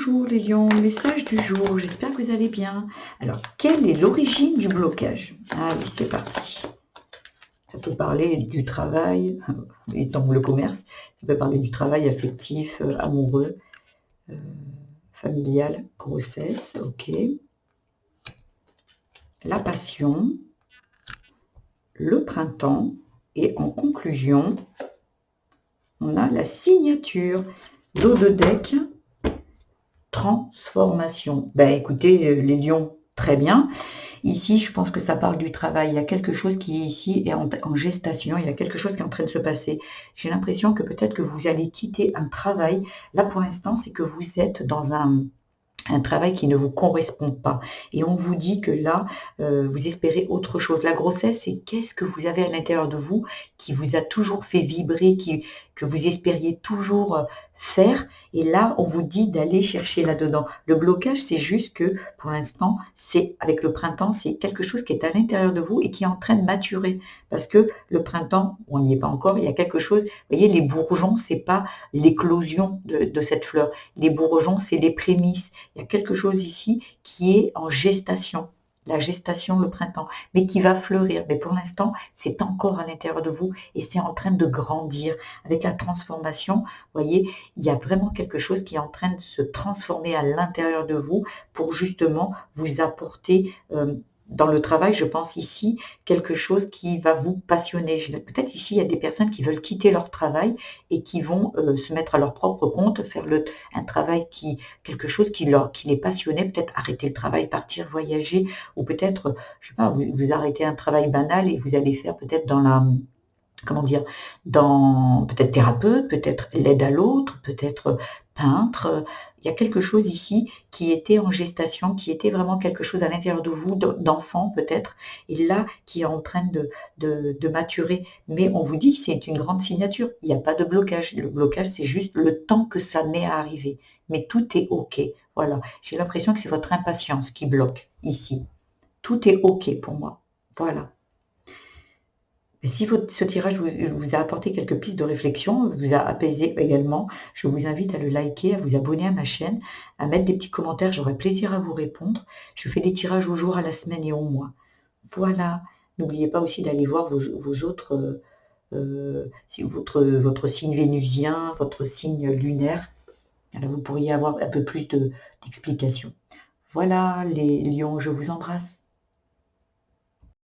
Bonjour les lions, message du jour, j'espère que vous allez bien. Alors, quelle est l'origine du blocage? Ah oui, c'est parti. Ça peut parler du travail, étant le commerce, ça peut parler du travail affectif, amoureux, euh, familial, grossesse, ok. La passion, le printemps, et en conclusion, on a la signature dos de deck. Transformation. Ben écoutez, les lions, très bien. Ici, je pense que ça parle du travail. Il y a quelque chose qui ici est en gestation. Il y a quelque chose qui est en train de se passer. J'ai l'impression que peut-être que vous allez quitter un travail. Là, pour l'instant, c'est que vous êtes dans un travail qui ne vous correspond pas. Et on vous dit que là, vous espérez autre chose. La grossesse, c'est qu'est-ce que vous avez à l'intérieur de vous qui vous a toujours fait vibrer, que vous espériez toujours faire. Et là, on vous dit d'aller chercher là-dedans. Le blocage, c'est juste que pour l'instant, c'est avec le printemps, c'est quelque chose qui est à l'intérieur de vous et qui est en train de maturer. Parce que le printemps, on n'y est pas encore, il y a quelque chose. Vous voyez, les bourgeons, c'est pas l'éclosion de cette fleur. Les bourgeons, c'est les prémices. Il y a quelque chose ici qui est en gestation. La gestation, le printemps, mais qui va fleurir. Mais pour l'instant, c'est encore à l'intérieur de vous et c'est en train de grandir. Avec la transformation, vous voyez, il y a vraiment quelque chose qui est en train de se transformer à l'intérieur de vous pour justement vous apporter dans le travail, je pense ici, quelque chose qui va vous passionner. Peut-être ici, il y a des personnes qui veulent quitter leur travail et qui vont se mettre à leur propre compte, faire un travail quelque chose qui les passionnait, peut-être arrêter le travail, partir voyager, ou peut-être, je sais pas, vous arrêtez un travail banal et vous allez faire peut-être dans la, comment dire, dans peut-être thérapeute, peut-être l'aide à l'autre, peut-être peintre. Il y a quelque chose ici qui était en gestation, qui était vraiment quelque chose à l'intérieur de vous, d'enfant peut-être, et là qui est en train de maturer. Mais on vous dit que c'est une grande signature. Il n'y a pas de blocage. Le blocage, c'est juste le temps que ça met à arriver. Mais tout est OK. Voilà. J'ai l'impression que c'est votre impatience qui bloque ici. Tout est OK pour moi. Voilà. Et si ce tirage vous a apporté quelques pistes de réflexion, vous a apaisé également, je vous invite à le liker, à vous abonner à ma chaîne, à mettre des petits commentaires, j'aurai plaisir à vous répondre. Je fais des tirages au jour, à la semaine et au mois. Voilà. N'oubliez pas aussi d'aller voir vos autres, votre signe vénusien, votre signe lunaire. Là, vous pourriez avoir un peu plus d'explications. Voilà les lions, je vous embrasse.